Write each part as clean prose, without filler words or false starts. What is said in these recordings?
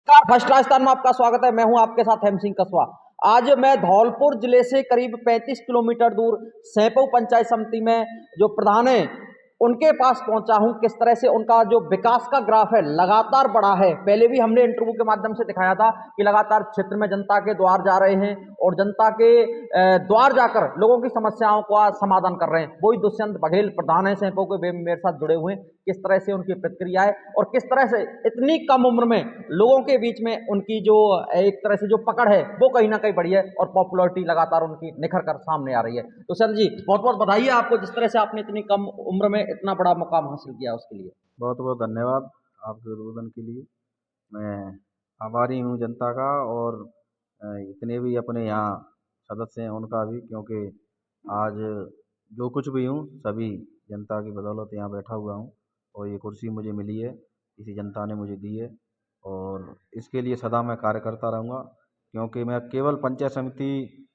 नमस्कार, फर्स्ट राजस्थान में आपका स्वागत है। मैं हूं आपके साथ हेम सिंह कसवा। आज मैं धौलपुर जिले से करीब 35 किलोमीटर दूर सैंपऊ पंचायत समिति में जो प्रधान है उनके पास पहुंचा हूं। किस तरह से उनका जो विकास का ग्राफ है लगातार बढ़ा है। पहले भी हमने इंटरव्यू के माध्यम से दिखाया था कि लगातार क्षेत्र में जनता के द्वार जा रहे हैं और जनता के द्वार जाकर लोगों की समस्याओं का समाधान कर रहे हैं। वही दुष्यंत बघेल प्रधान है सैंपऊ के, वे मेरे साथ जुड़े हुए हैं। किस तरह से उनकी प्रतिक्रिया है और किस तरह से इतनी कम उम्र में लोगों के बीच में उनकी जो एक तरह से जो पकड़ है वो कहीं ना कहीं बढ़ी है और पॉपुलैरिटी लगातार उनकी निखर कर सामने आ रही है। तो सर जी, बहुत बहुत बधाई है आपको, जिस तरह से आपने इतनी कम उम्र में इतना बड़ा मुकाम हासिल किया उसके लिए। बहुत बहुत धन्यवाद आपके उद्बोधन के लिए। मैं आभारी हूँ जनता का और इतने भी अपने यहाँ सदस्य हैं उनका भी, क्योंकि आज जो कुछ भी हूँ सभी जनता की बदौलत यहाँ बैठा हुआ हूँ और ये कुर्सी मुझे मिली है, इसी जनता ने मुझे दी है और इसके लिए सदा मैं कार्य करता रहूँगा, क्योंकि मैं केवल पंचायत समिति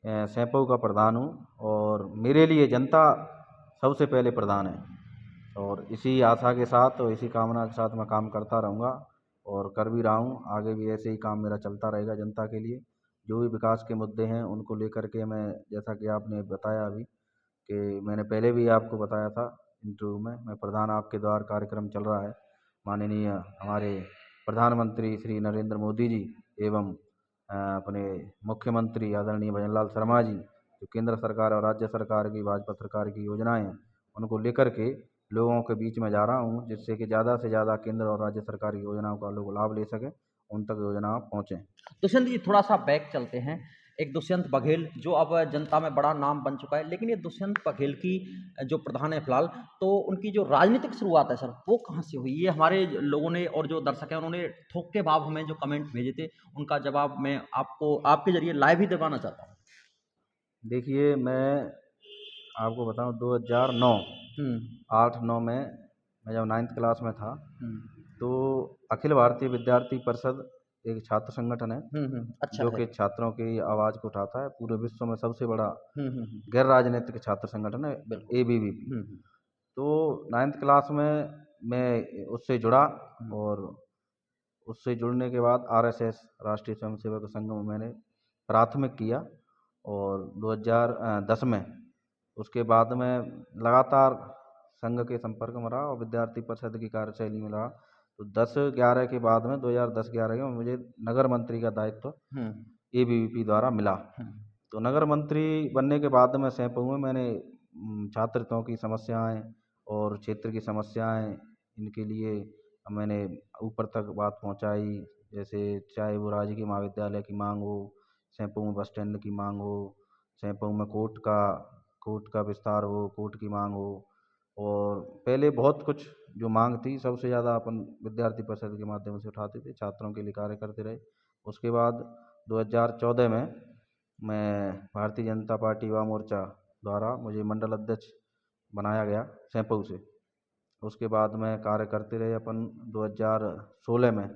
सैंपऊ का प्रधान हूँ और मेरे लिए जनता सबसे पहले प्रधान है। और इसी आशा के साथ और इसी कामना के साथ मैं काम करता रहूँगा और कर भी रहा हूँ। आगे भी ऐसे ही काम मेरा चलता रहेगा जनता के लिए। जो भी विकास के मुद्दे हैं उनको लेकर के मैं, जैसा कि आपने बताया अभी कि मैंने पहले भी आपको बताया था इंटरव्यू में, मैं प्रधान आपके द्वार कार्यक्रम चल रहा है। माननीय हमारे प्रधानमंत्री श्री नरेंद्र मोदी जी एवं अपने मुख्यमंत्री आदरणीय भजनलाल शर्मा जी, जो केंद्र सरकार और राज्य सरकार की, भाजपा सरकार की योजनाएं हैं उनको लेकर के लोगों के बीच में जा रहा हूँ, जिससे कि ज़्यादा से ज़्यादा केंद्र और राज्य सरकार की योजनाओं का लोग लाभ ले सकें, उन तक योजना पहुँचें। दुष्यंत जी, थोड़ा सा बैक चलते हैं। एक दुष्यंत बघेल जो अब जनता में बड़ा नाम बन चुका है, लेकिन ये दुष्यंत बघेल की जो प्रधान है फिलहाल, तो उनकी जो राजनीतिक शुरुआत है सर, वो कहाँ से हुई? ये हमारे लोगों ने और जो दर्शक हैं उन्होंने थोक के भाव हमें जो कमेंट भेजे थे, उनका जवाब मैं आपको आपके जरिए लाइव ही दिलवाना चाहता हूँ। देखिए, मैं आपको बताऊँ 2009 हम्म 8-9 में मैं जब 9th क्लास में था, हम्म तो अखिल भारतीय विद्यार्थी परिषद एक छात्र संगठन है अच्छा जो है। कि छात्रों की आवाज़ को उठाता है। पूरे विश्व में सबसे बड़ा हम्म। गैर राजनीतिक छात्र संगठन है बिल्कुल। एबीवीपी। हम्म तो 9th क्लास में मैं उससे जुड़ा हम्म और उससे जुड़ने के बाद आरएसएस राष्ट्रीय स्वयंसेवक संघ में मैंने प्राथमिक किया और 2010 में उसके बाद में लगातार संघ के संपर्क में रहा और विद्यार्थी परिषद की कार्यशैली में रहा। तो 10-11 के बाद में 2010-11 में मुझे नगर मंत्री का दायित्व हम्म एबीवीपी द्वारा मिला। हम्म तो नगर मंत्री बनने के बाद में सैंपऊ में मैंने छात्रत्वों की समस्याएं और क्षेत्र की समस्याएं, इनके लिए मैंने ऊपर तक बात पहुंचाई। जैसे चाहे वो राजकीय महाविद्यालय की मांग हो, सैंपऊ में बस स्टैंड की मांग हो, सैंपऊ में कोर्ट का विस्तार हो, कोर्ट की मांग हो, और पहले बहुत कुछ जो मांग थी सबसे ज़्यादा अपन विद्यार्थी परिषद के माध्यम से उठाते थे, छात्रों के लिए कार्य करते रहे। उसके बाद 2014 में मैं भारतीय जनता पार्टी युवा मोर्चा द्वारा मुझे मंडल अध्यक्ष बनाया गया सैंपऊ से। उसके बाद में कार्य करते रहे अपन। 2016 में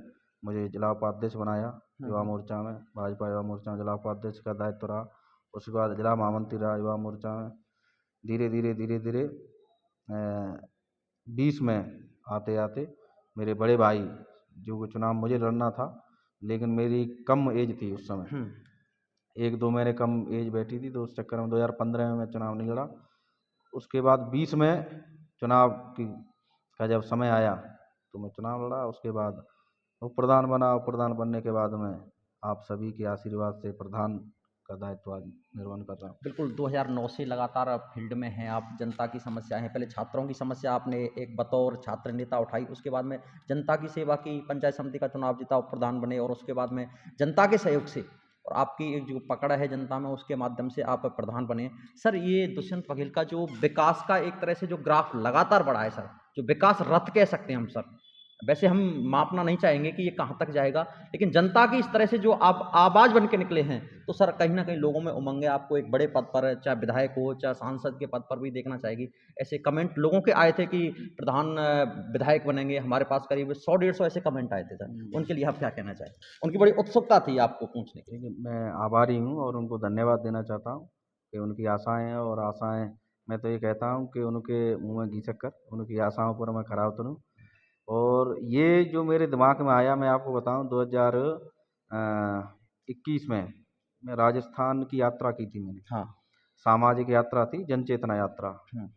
मुझे जिला उपाध्यक्ष बनाया युवा मोर्चा में, भाजपा युवा मोर्चा में जिला उपाध्यक्ष का दायित्व रहा। उसके बाद जिला महामंत्री रहा युवा मोर्चा में। धीरे धीरे 20 में आते आते मेरे बड़े भाई, जो कि चुनाव मुझे लड़ना था लेकिन मेरी कम एज थी उस समय, हम्म 1-2 महीने कम एज बैठी थी, तो उस चक्कर में 2015 में मैं चुनाव नहीं लड़ा। उसके बाद 20 में चुनाव की का जब समय आया तो मैं चुनाव लड़ा। उसके बाद उप प्रधान बना। उप प्रधान बनने के बाद में आप सभी के आशीर्वाद से प्रधान का दायित्व आज निर्वहन कर रहा हूँ। बिल्कुल, 2009 से लगातार आप फील्ड में हैं। आप जनता की समस्या है, पहले छात्रों की समस्या आपने एक बतौर छात्र नेता उठाई, उसके बाद में जनता की सेवा की, पंचायत समिति का चुनाव जीता, उप प्रधान बने और उसके बाद में जनता के सहयोग से और आपकी एक जो पकड़ है जनता में उसके माध्यम से आप प्रधान बने। सर, ये दुष्यंत बघेल का जो विकास का एक तरह से जो ग्राफ लगातार बढ़ा है सर, जो विकास रथ कह सकते हैं हम सर, वैसे हम मापना नहीं चाहेंगे कि ये कहाँ तक जाएगा, लेकिन जनता की इस तरह से जो आप आवाज बन के निकले हैं, तो सर कहीं ना कहीं लोगों में उमंग है आपको एक बड़े पद पर, चाहे विधायक हो चाहे सांसद के पद पर भी देखना चाहेगी। ऐसे कमेंट लोगों के आए थे कि प्रधान विधायक बनेंगे, हमारे पास करीब 100-150 ऐसे कमेंट आए थे सर, उनके लिए आप क्या कहना चाहें? उनकी बड़ी उत्सुकता थी आपको पूछने की। देखिए, मैं आभारी हूँ और उनको धन्यवाद देना चाहता हूँ कि उनकी आशाएं हैं और आशाएं, मैं तो ये कहता हूँ कि उनके मुंह में घी शक्कर, उनकी आशाओं पर मैं खरा उतरूँ। और ये जो मेरे दिमाग में आया, मैं आपको बताऊँ, 2021 में मैं राजस्थान की यात्रा की थी मैंने। हाँ। सामाजिक यात्रा थी, जन चेतना यात्रा।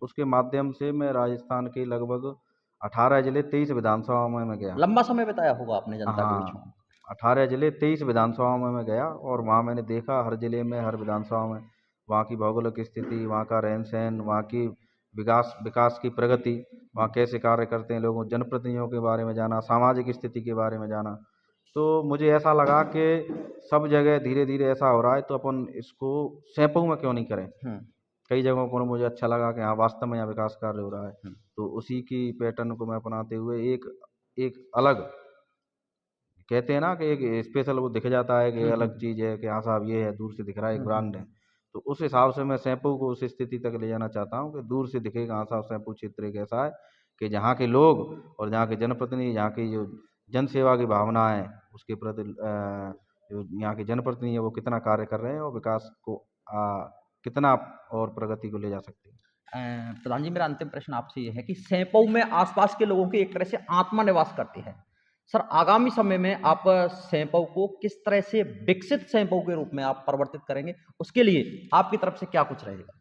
उसके माध्यम से मैं राजस्थान के लगभग 18 जिले 23 विधानसभाओं में मैं गया। लंबा समय बिताया होगा आपने जनता के बीच हाँ, में। 18 जिले 23 विधानसभाओं में मैं गया और वहाँ मैंने देखा हर जिले में, हर विधानसभा में वहाँ की भौगोलिक स्थिति, वहाँ का रहन-सहन, वहाँ की विकास विकास की प्रगति, वहाँ कैसे कार्य करते हैं लोगों, जनप्रतिनिधियों के बारे में जाना, सामाजिक स्थिति के बारे में जाना। तो मुझे ऐसा लगा कि सब जगह धीरे-धीरे ऐसा हो रहा है, तो अपन इसको सैंपऊ में क्यों नहीं करें? हुँ, कई जगहों पर मुझे अच्छा लगा कि हाँ, वास्तव में यहाँ विकास कार्य हो रहा है। हुँ, तो उसी की पैटर्न को मैं अपनाते हुए एक एक अलग, कहते हैं ना कि एक स्पेशल वो दिख जाता है कि हुँ, अलग चीज़ है कि हाँ साहब ये है, दूर से दिख रहा है, एक हुँ, हुँ, ब्रांड है। तो उस हिसाब से मैं सैंपू को उस स्थिति तक ले जाना चाहता हूँ कि दूर से दिखेगा हाँ साहब सैंपू क्षेत्र एक ऐसा है कि जहाँ के लोग और जहाँ के जनप्रतिनिधि, यहाँ की जो जन सेवा की भावना है उसके प्रति जो यहाँ के जनप्रतिनिधि है वो कितना कार्य कर रहे हैं और विकास को कितना और प्रगति को ले जा सकते हैं। प्रधान जी, मेरा अंतिम प्रश्न आपसे ये है कि सैंपऊ में आसपास के लोगों की एक तरह से आत्मा निवास करती है। सर, आगामी समय में आप सैंपऊ को किस तरह से विकसित सैंपऊ के रूप में आप परिवर्तित करेंगे? उसके लिए आपकी तरफ से क्या कुछ रहेगा?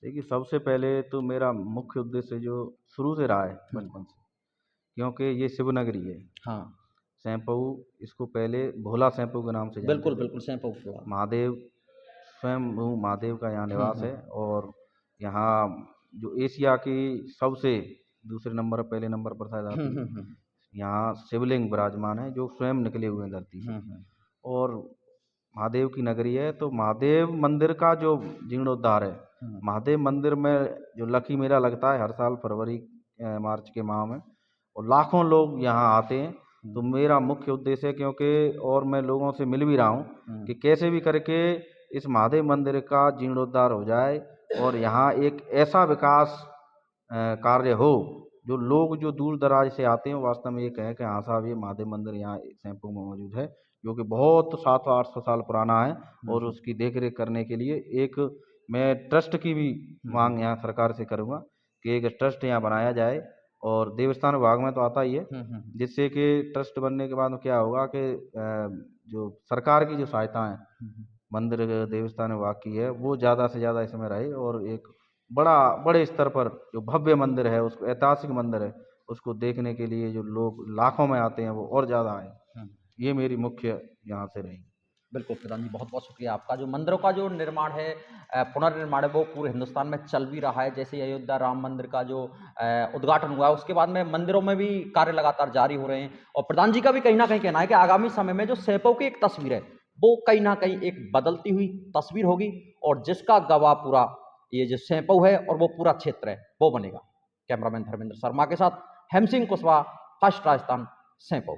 देखिए, सबसे पहले तो मेरा मुख्य उद्देश्य जो शुरू से रहा है हुँ, बचपन से, क्योंकि ये शिव नगरी है। हाँ, सैंपऊ इसको पहले भोला सैंपऊ के नाम से जानते बिल्कुल, थे। बिल्कुल सैंपऊ के बाद। महादेव, स्वयं महादेव का यहाँ हुँ, निवास हुँ, है और यहाँ जो एशिया की सबसे दूसरे नंबर पहले नंबर पर शायद हुँ, आती है। हुँ, हुँ, यहाँ शिवलिंग विराजमान है जो स्वयं निकले हुए हैं धरती से। हुँ, हुँ, और महादेव की नगरी है, तो महादेव मंदिर का जो जीर्णोद्धार है, हुँ, महादेव मंदिर में जो लकी मेला लगता है हर साल फरवरी मार्च के माह में, और लाखों लोग यहाँ आते हैं। हुँ, तो मेरा मुख्य उद्देश्य है, क्योंकि और मैं लोगों से मिल भी रहा हूँ हुँ, कि कैसे भी करके इस महादेव मंदिर का जीर्णोद्धार हो जाए और यहाँ एक ऐसा विकास कार्य हो जो लोग जो दूर दराज से आते हैं वास्तव में ये कहें कि हाँ साहब ये महादेव मंदिर यहाँ सैंपू में मौजूद है, जो कि बहुत 700-800 साल पुराना है। हुँ, और हुँ, उसकी देख रेख करने के लिए एक मैं ट्रस्ट की भी हुँ, हुँ, मांग यहाँ सरकार से करूँगा कि एक ट्रस्ट यहाँ बनाया जाए, और देवस्थान विभाग में तो आता ही है, हुँ, हुँ, जिससे कि ट्रस्ट बनने के बाद में क्या होगा कि जो सरकार की जो सहायता है हुँ, हुँ। मंदिर देवस्थान विभाग की है वो ज़्यादा से ज़्यादा इसमें रहे, और एक बड़ा बड़े स्तर पर जो भव्य मंदिर है, उसको ऐतिहासिक मंदिर है, उसको देखने के लिए जो लोग लाखों में आते हैं वो और ज़्यादा आए। हुँ। ये मेरी मुख्य यहाँ से रही। बिल्कुल प्रधान जी, बहुत-बहुत शुक्रिया आपका। जो मंदिरों का जो निर्माण है, पुनर्निर्माण है, वो पूरे हिंदुस्तान में चल भी रहा है। जैसे अयोध्या राम मंदिर का जो उद्घाटन हुआ है, उसके बाद में मंदिरों में भी कार्य लगातार जारी हो रहे हैं। और प्रधान जी का भी कहीं न कहीं कहना है कि आगामी समय में जो सैंपऊ की एक तस्वीर है, वो कहीं न कहीं एक बदलती हुई तस्वीर होगी और जिसका गवाह पूरा ये जो सैंपऊ है और वो पूरा क्षेत्र है, वो बनेगा। कैमरामैन धर्मेंद्र शर्मा के साथ हेम सिंह कुशवाहा, फर्स्ट राजस्थान, सैंपऊ।